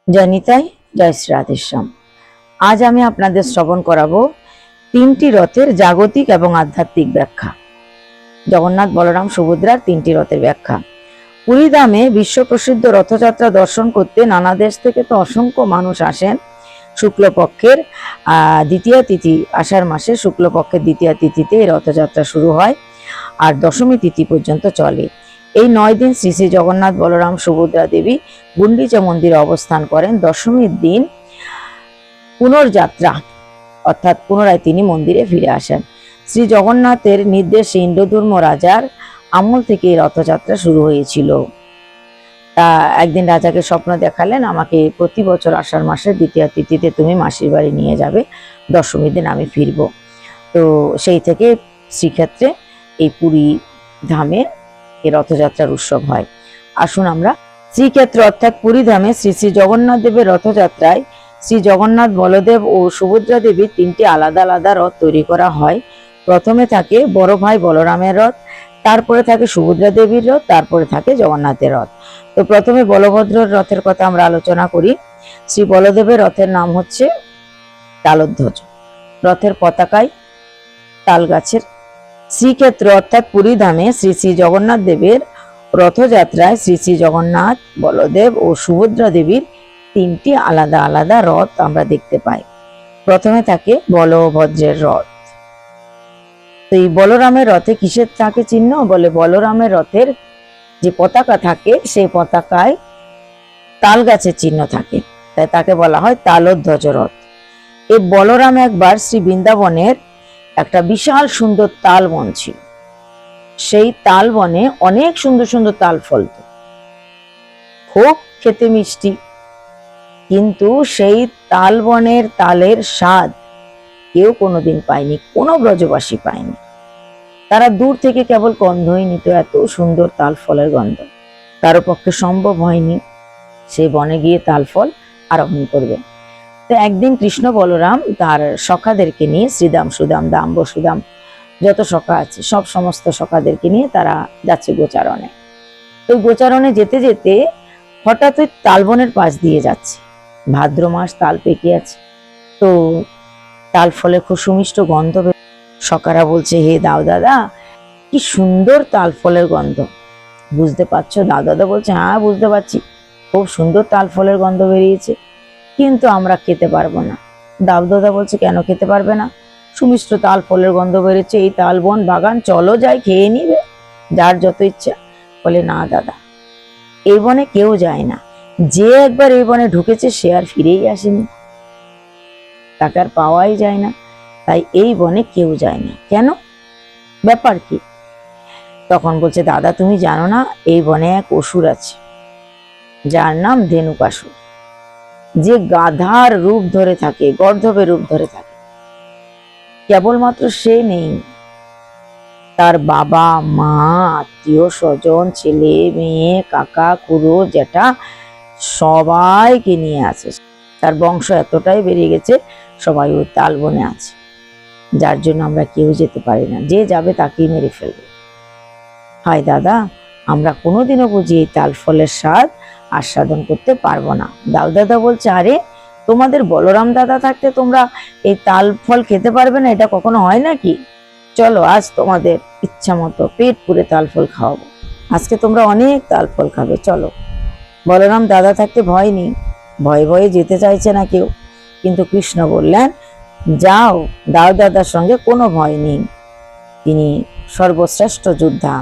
জয় নিতাই, জয় শ্রী রাধেশ্যাম। আজ আমি আপনাদের শ্রবণ করাবো তিনটি রথের জাগতিক এবং আধ্যাত্মিক ব্যাখ্যা। জগন্নাথ, বলরাম, সুভদ্রার তিনটি রথের ব্যাখ্যা। পুরীধামে বিশ্ব প্রসিদ্ধ রথযাত্রা দর্শন করতে নানা দেশ থেকে তো অসংখ্য মানুষ আসেন। শুক্লপক্ষের দ্বিতীয় তিথি, আষাঢ় মাসে শুক্লপক্ষের দ্বিতীয় তিথিতে এই রথযাত্রা শুরু হয় আর দশমী তিথি পর্যন্ত চলে। এই 9 দিন শ্রী শ্রী জগন্নাথ, বলরাম, সুভদ্রা দেবী গুন্ডিচা মন্দিরে অবস্থান করেন। দশমীর দিন পুনর্যাত্রা অর্থাৎ পুনরায় তিনি মন্দিরে ফিরে আসেন। শ্রী জগন্নাথের নির্দেশে ইন্দ্রধর্ম রাজার আমল থেকে এই রথযাত্রা শুরু হয়েছিল। তা একদিন রাজাকে স্বপ্ন দেখালেন, আমাকে প্রতি বছর আষাঢ় মাসের দ্বিতীয় তিথিতে তুমি মাসির বাড়ি নিয়ে যাবে, দশমীর দিন আমি ফিরব। তো সেই থেকে শ্রীক্ষেত্রে এই পুরী ধামে এই রথযাত্রার উৎসব হয়। আসুন আমরা শ্রীক্ষেত্র অর্থাৎ পুরী ধামে শ্রী শ্রী জগন্নাথ দেবের রথযাত্রায় শ্রী জগন্নাথ, বলদেব ও সুভদ্রা দেবীর তিনটি আলাদা আলাদা রথ তৈরি করা হয়। প্রথমে থাকে বড় ভাই বলরামের রথ, তারপরে থাকে সুভদ্রা দেবীর রথ, তারপরে থাকে জগন্নাথের রথ। তো প্রথমে বলভদ্রর রথের কথা আমরা আলোচনা করি। শ্রী বলদেবের রথের নাম হচ্ছে তালধ্বজ। রথের পতাকায় তাল গাছের। শ্রীক্ষেত্র অর্থাৎ পুরী ধামে শ্রী শ্রী জগন্নাথ দেবের রথযাত্রায় শ্রী শ্রী জগন্নাথ, বলদেব ও সুভদ্রা দেবীর তিনটি আলাদা আলাদা রথ আমরা দেখতে পাই। প্রথমে থাকে বলভদ্রের রথ। তো এই বলরামের রথে কিসের থাকে চিহ্ন? বলে বলরামের রথের যে পতাকা থাকে সেই পতাকায় তাল গাছের চিহ্ন থাকে, তাই তাকে বলা হয় তালধ্বজ রথ। এই বলরাম একবার শ্রী বৃন্দাবনের একটা বিশাল সুন্দর তাল বন ছিল। সেই তাল বনে অনেক সুন্দর সুন্দর তাল ফলত, খুব খেতে মিষ্টি, কিন্তু সেই তাল বনের তালের স্বাদ কেউ কোনোদিন পায়নি, কোনো ব্রজবাসী পায়নি। তারা দূর থেকে কেবল গন্ধই নিত, এত সুন্দর তাল ফলের গন্ধ। কারো পক্ষে সম্ভব হয়নি সে বনে গিয়ে তাল ফল আরোহণ করবে। তো একদিন কৃষ্ণ বলরাম তার সখাদেরকে নিয়ে, শ্রীদাম, সুদাম, দাম, বসুদাম, যত সখা আছে সব সমস্ত সখাদেরকে নিয়ে তারা যাচ্ছে গোচারণে। তো গোচারণে যেতে যেতে হঠাৎ ওই তালবনের পাশ দিয়ে যাচ্ছে। ভাদ্র মাস, তাল পেকে আছে, তো তাল ফলে খুব সুমিষ্ট গন্ধ। সখারা বলছে, হে দাও দাদা, কি সুন্দর তাল ফলের গন্ধ, বুঝতে পারছো? দাও দাদা বলছে, হ্যাঁ বুঝতে পারছি, খুব সুন্দর তাল ফলের গন্ধ বেরিয়েছে, কিন্তু আমরা খেতে পারবো না। দাও দাদা বলছে, কেন খেতে পারবে না? সুমিষ্ট তাল ফলের গন্ধ বেরোচ্ছে, এই তাল বন বাগান, চলো যাই, খেয়ে নিবে যার যত ইচ্ছা। বলে, না দাদা, এই বনে কেউ যায় না, যে একবার এই বনে ঢুকেছে সে আর ফিরেই আসেনি, তাকে আর পাওয়াই যায় না, তাই এই বনে কেউ যায় না। কেন, ব্যাপার কি? তখন বলছে, দাদা তুমি জানো না, এই বনে এক অসুর আছে যার নাম ধেনুকাসুর, যে গাধার রূপ ধরে থাকে, গর্ধবের রূপ ধরে থাকে। কেবলমাত্র সে নেই, তার বাবা, মা, আত্মীয় স্বজন, ছেলে মেয়ে, কাকা, খুড়ো, জ্যাঠা সবাইকে নিয়ে আছে। তার বংশ এতটাই বেড়ে গেছে, সবাই ওই তাল বনে আছে, যার জন্য আমরা কেউ যেতে পারি না, যে যাবে তাকেই মেরে ফেলবে। হায় দাদা, আমরা কোনোদিনও বুঝি এই তাল ফলের স্বাদ আস্বাদন করতে পারবো না। দাও দাদা বলছে, আরে তোমাদের বলরাম দাদা থাকতে তোমরা এই তাল ফল খেতে পারবে না, এটা কখনো হয় নাকি? চলো আজ তোমাদের ইচ্ছা মতো পেট পুরে তাল ফল খাওয়াবো, আজকে তোমরা অনেক তাল ফল খাবে, চলো। বলরাম দাদা থাকতে ভয় নেই, ভয়ে ভয়ে যেতে চাইছে না কেউ, কিন্তু কৃষ্ণ বললেন, যাও, দাও দাদার সঙ্গে কোনো ভয় নেই, তিনি সর্বশ্রেষ্ঠ যোদ্ধা,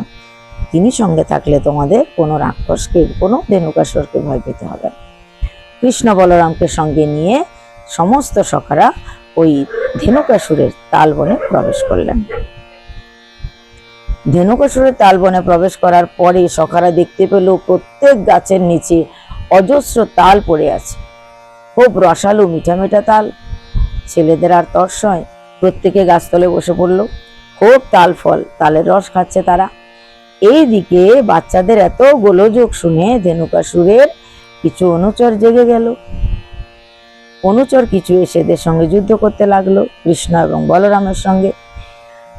তিনি সঙ্গে থাকলে তোমাদের কোনো রাক্ষসকে, কোনো ধেনুকাসুরকে ভয় পেতে হবে। কৃষ্ণ বলরামকে সঙ্গে নিয়ে সমস্ত সখারা ওই ধেনুকাসুরের তালবনে প্রবেশ করলেন। ধেনুকাসুরের তালবনে প্রবেশ করার পরে সখারা দেখতে পেল প্রত্যেক গাছের নিচে অজস্র তাল পড়ে আছে, খুব রসালো মিঠা মিঠা তাল। ছেলেদের আর তর্স হয়, প্রত্যেকে গাছতলে বসে পড়ল, খুব তাল ফল, তালের রস খাচ্ছে তারা। এইদিকে বাচ্চাদের এত গোলযোগ শুনে ধেনুকাসুরের কিছু অনুচর জেগে গেল। অনুচর কিছু এসে এদের সঙ্গে যুদ্ধ করতে লাগলো, কৃষ্ণ এবং বলরামের সঙ্গে,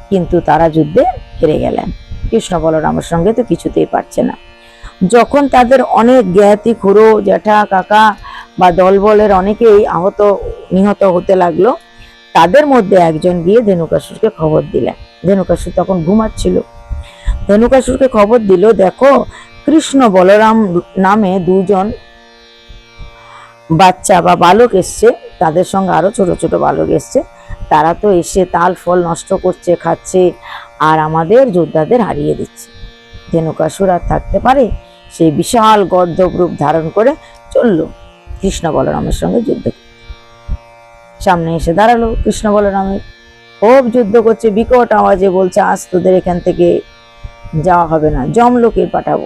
কিন্তু তারা যুদ্ধে হেরে গেলেন। কৃষ্ণ বলরামের সঙ্গে তো কিছুতেই পারছে না। যখন তাদের অনেক জ্ঞাতি, খুড়ো, জ্যাঠা, কাকা বা দলবলের অনেকেই আহত নিহত হতে লাগলো। তাদের মধ্যে একজন গিয়ে ধেনুকাসুরকে খবর দিলেন। ধেনুকাসুর তখন ঘুমাচ্ছিল। ধেনুকাসুরকে খবর দিল, দেখো কৃষ্ণ বলরাম নামে দুজন বাচ্চা বা বালক এসছে, তাদের সঙ্গে আরো ছোট ছোট বালক এসছে, তারা তো এসে তাল ফল নষ্ট করছে, খাচ্ছে, আর আমাদের যোদ্ধাদের হারিয়ে দিচ্ছে। ধেনুকাসুর আর থাকতে পারে, সেই বিশাল গর্দভ রূপ ধারণ করে চলল কৃষ্ণ বলরামের সঙ্গে যুদ্ধ। সামনে এসে দাঁড়ালো কৃষ্ণ বলরামের, খুব যুদ্ধ করছে, বিকট আওয়াজে বলছে, আজ তোদের এখান থেকে যাওয়া হবে না, যমলোকে পাঠাবো।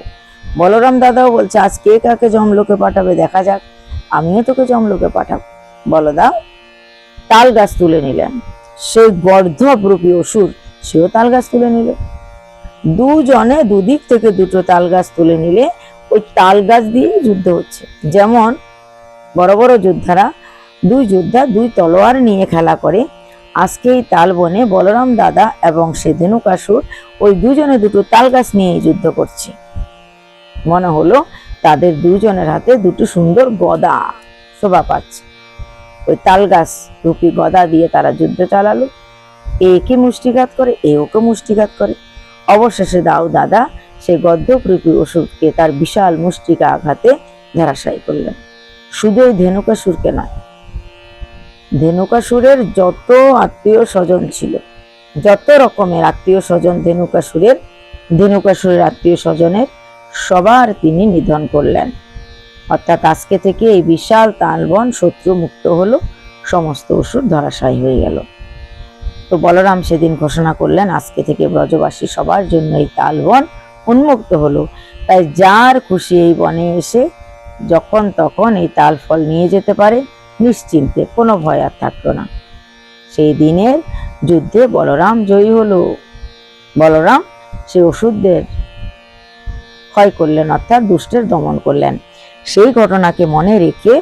বলরাম দাদাও বলছে, আজ কে কাকে যমলোকে পাঠাবে দেখা যাক, আমিও তোকে যমলোকে পাঠাবো। বলদা তাল গাছ তুলে নিলেন, সেই গর্ধব রূপী অসুর সেও তাল গাছ তুলে নিল। দুজনে দুদিক থেকে দুটো তাল গাছ তুলে নিলে ওই তাল গাছ দিয়েই যুদ্ধ হচ্ছে। যেমন বড় বড় যোদ্ধারা, দুই যোদ্ধা দুই তলোয়ার নিয়ে খেলা করে, আজকে এই তাল বনে বলরাম দাদা এবং সে ধেনুকাসুর ওই দুজনে দুটো তাল গাছ নিয়ে যুদ্ধ করছে। মনে হলো তাদের দুজনের হাতে দুটো সুন্দর গদা শোভা পাচ্ছে। ওই তাল গাছ রূপী গদা দিয়ে তারা যুদ্ধ চালালো। একে মুষ্টিঘাত করে, এ ওকে মুষ্টিঘাত করে। অবশেষে দাউ দাদা সেই গর্ধব রূপী অসুরকে তার বিশাল মুষ্টিকা আঘাতে ধরাশায়ী করলেন। শুধু ওই ধেনুকাসুরকে নয়, ধেনুকাসুরের যত আত্মীয় স্বজন ছিল, যত রকমের আত্মীয় স্বজন ধেনুকাসুরের আত্মীয় স্বজনের সবার তিনি নিধন করলেন। অর্থাৎ আজকে থেকে এই বিশাল তালবন শত্রু মুক্ত হলো, সমস্ত অসুর ধরাশায়ী হয়ে গেল। তো বলরাম সেদিন ঘোষণা করলেন, আজকে থেকে ব্রজবাসী সবার জন্য এই তালবন উন্মুক্ত হলো, তাই যার খুশি এই বনে এসে যখন তখন এই তাল ফল নিয়ে যেতে পারে নিশ্চিন্তে, কোনো ভয় আর থাকলো না। সেই দিনের যুদ্ধে বলরাম জয়ী হলো। বলরাম সে অসুরদের ক্ষয় করলেন, অর্থাৎ দুষ্টের দমন করলেন। সেই ঘটনাকে মনে রেখে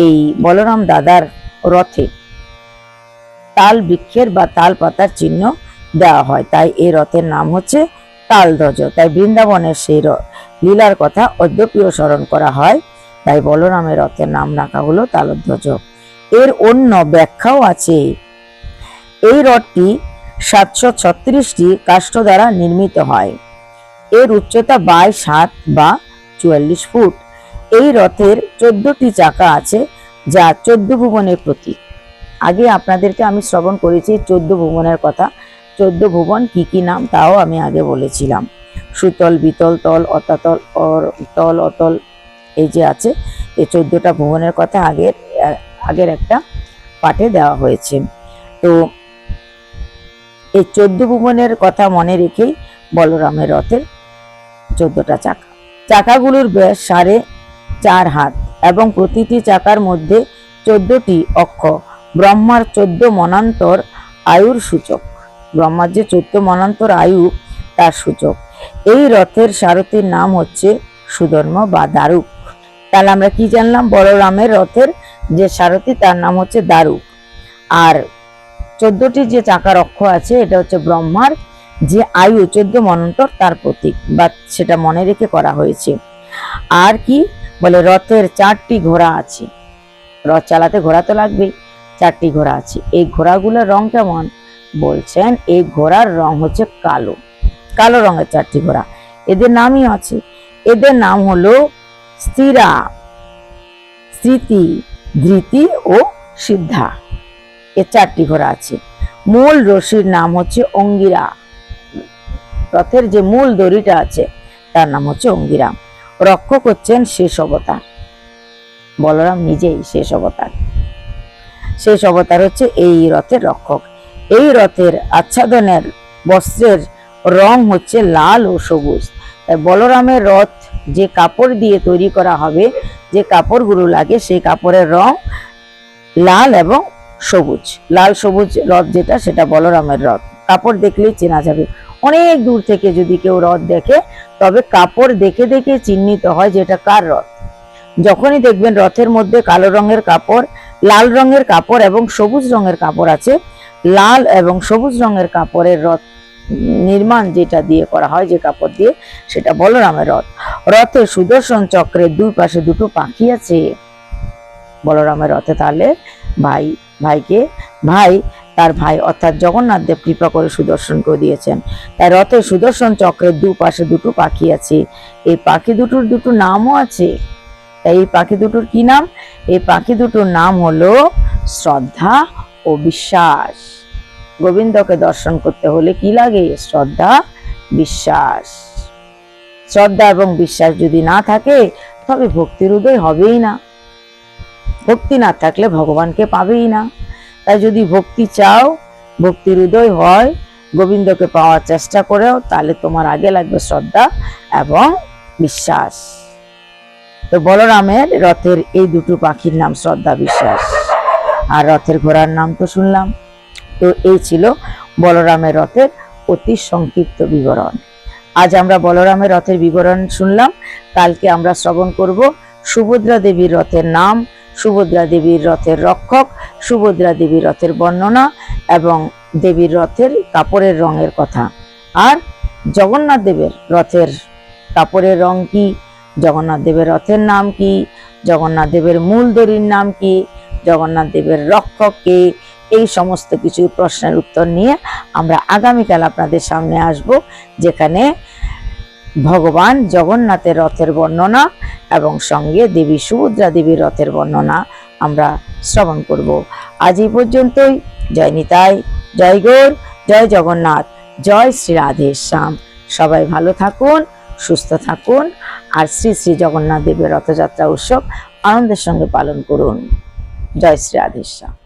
এই বলরাম দাদার রথে তাল বৃক্ষের বা তাল পাতার চিহ্ন দেওয়া হয়, তাই এই রথের নাম হচ্ছে তালধ্বজ। তাই বৃন্দাবনের সেই লীলার কথা অদ্যপিও স্মরণ করা হয়, তাই বলরামের রথের নাম রাখা হলো তালধ্বজ। এর অন্য ব্যাখ্যাও আছে। এই রথটি 736টি কাষ্ঠ দ্বারা নির্মিত হয়। এর উচ্চতা 22 বা 44 ফুট। এই রথের 14টি চাকা আছে, যা 14 ভুবনের প্রতীক। আগে আপনাদেরকে আমি শ্রবণ করেছি 14 ভুবনের কথা। 14 ভুবন কি কি নাম তাও আমি আগে বলেছিলাম। সুতল, বিতল, তল, অতাতল, তল, অতল, এই যে আছে, এই 14টা ভুবনের কথা আগের একটা পাঠে দেওয়া হয়েছে। তো এই 14 ভুবনের কথা মনে রেখেই বলরামের রথের 14টা চাকা। চাকাগুলোর ব্যাস 4.5 হাত এবং প্রতিটি চাকার মধ্যে 14টি অক্ষ ব্রহ্মার 14 মনান্তর আয়ুর সূচক। ব্রহ্মার যে 14 মনান্তর আয়ু তার সূচক। এই রথের সারথীর নাম হচ্ছে সুধর্ম বা দারুক। তাহলে আমরা কি জানলাম? বলরামের রথের যে সারথী তার নাম হচ্ছে দারুক। আর 14টি যে চাকার অক্ষ আছে এটা হচ্ছে ব্রহ্মার যে আয়ু 14 মনন্তর তার প্রতীক, বা সেটা মনে রেখে করা হয়েছে। আর কি বলে, রথের 4টি ঘোড়া আছে। রথ চালাতে ঘোড়া তো লাগবেই, 4টি ঘোড়া আছে। এই ঘোড়াগুলোর রং কেমন? বলছেন এই ঘোড়ার রং হচ্ছে কালো, কালো রঙের 4টি ঘোড়া। এদের নামই আছে, এদের নাম হলো স্থিরা, স্মৃতি, ধৃতি ও সিদ্ধা। এর 4টি ঘোড়া আছে। মূল রশির নাম হচ্ছে অঙ্গিরা। রথের যে মূল দড়িটা আছে তার নাম হচ্ছে অঙ্গিরা। রক্ষক হচ্ছেন শেষ অবতার, বলরাম নিজেই শেষ অবতার। শেষ অবতার হচ্ছে এই রথের রক্ষক। এই রথের আচ্ছাদনের বস্ত্রের রং হচ্ছে লাল ও সবুজ। তাই বলরামের রথ যে কাপড় দিয়ে তৈরি করা হবে, যে কাপড়গুলো লাগে, সেই কাপড়ের রং লাল এবং সবুজ। লাল সবুজ রথ যেটা, সেটা বলরামের রথ। কাপড় দেখলেই চেনা যাবে। অনেক দূর থেকে যদি কেউ রথ দেখে তবে কাপড় দেখে দেখে চিহ্নিত হয় যেটা কার রথ। যখনই দেখবেন রথের মধ্যে কালো রঙের কাপড়, লাল রঙের কাপড় এবং সবুজ রঙের কাপড় আছে, লাল এবং সবুজ রঙের কাপড়ের রথ নির্মাণ যেটা দিয়ে করা হয়, যে কাপড় দিয়ে, সেটা বলরামের রথ। রথে সুদর্শন চক্রের দুই পাশে দুটো পাখি আছে। বলরামের রথে তাহলে ভাই তার ভাই অর্থাৎ জগন্নাথ দেব কৃপা করে সুদর্শনকেও দিয়েছেন। তাই রথে সুদর্শন চক্রের দুপাশে দুটো পাখি আছে, এই পাখি দুটোর দুটো নামও আছে। তাই এই পাখি দুটোর কি নাম? এই পাখি দুটোর নাম হলো শ্রদ্ধা ও বিশ্বাস। গোবিন্দকে দর্শন করতে হলে কি লাগে? শ্রদ্ধা, বিশ্বাস। শ্রদ্ধা এবং বিশ্বাস যদি না থাকে তবে ভক্তির উদয় হবেই না। ভক্তি না থাকলে ভগবানকে পাবেই না। তাই যদি ভক্তি চাও, ভক্তির উদয় হয়, গোবিন্দকে পাওয়ার চেষ্টা করেও, তাহলে তোমার আগে লাগবে শ্রদ্ধা এবং বিশ্বাস। তো বলরামের রথের এই দুটো পাখির নাম শ্রদ্ধা, বিশ্বাস। আর রথের ঘোড়ার নাম তো শুনলাম। তো এই ছিল বলরামের রথের অতি সংক্ষিপ্ত বিবরণ। আজ আমরা বলরামের রথের বিবরণ শুনলাম। কালকে আমরা শ্রবণ করব সুভদ্রা দেবীর রথের নাম, সুভদ্রা দেবীর রথের রক্ষক, সুভদ্রা দেবীর রথের বর্ণনা এবং দেবীর রথের কাপড়ের রঙের কথা। আর জগন্নাথ দেবের রথের কাপড়ের রং কি, জগন্নাথ দেবের রথের নাম কি, জগন্নাথ দেবের মূল দড়ির নাম কি, জগন্নাথ দেবের রক্ষক কে, এই সমস্ত কিছু প্রশ্নের উত্তর নিয়ে আমরা আগামীকাল আপনাদের সামনে আসব, যেখানে ভগবান জগন্নাথের রথের বর্ণনা এবং সঙ্গে দেবী সুভদ্রা দেবীর রথের বর্ণনা আমরা শ্রবণ করব। আজ এই পর্যন্তই। জয় নিতাই, জয় গৌর, জয় জগন্নাথ, জয় শ্রী রাধেশ্যাম। সবাই ভালো থাকুন, সুস্থ থাকুন, আর শ্রী শ্রী জগন্নাথ দেবের রথযাত্রা উৎসব আনন্দের সঙ্গে পালন করুন। জয় শ্রী রাধেশ্যাম।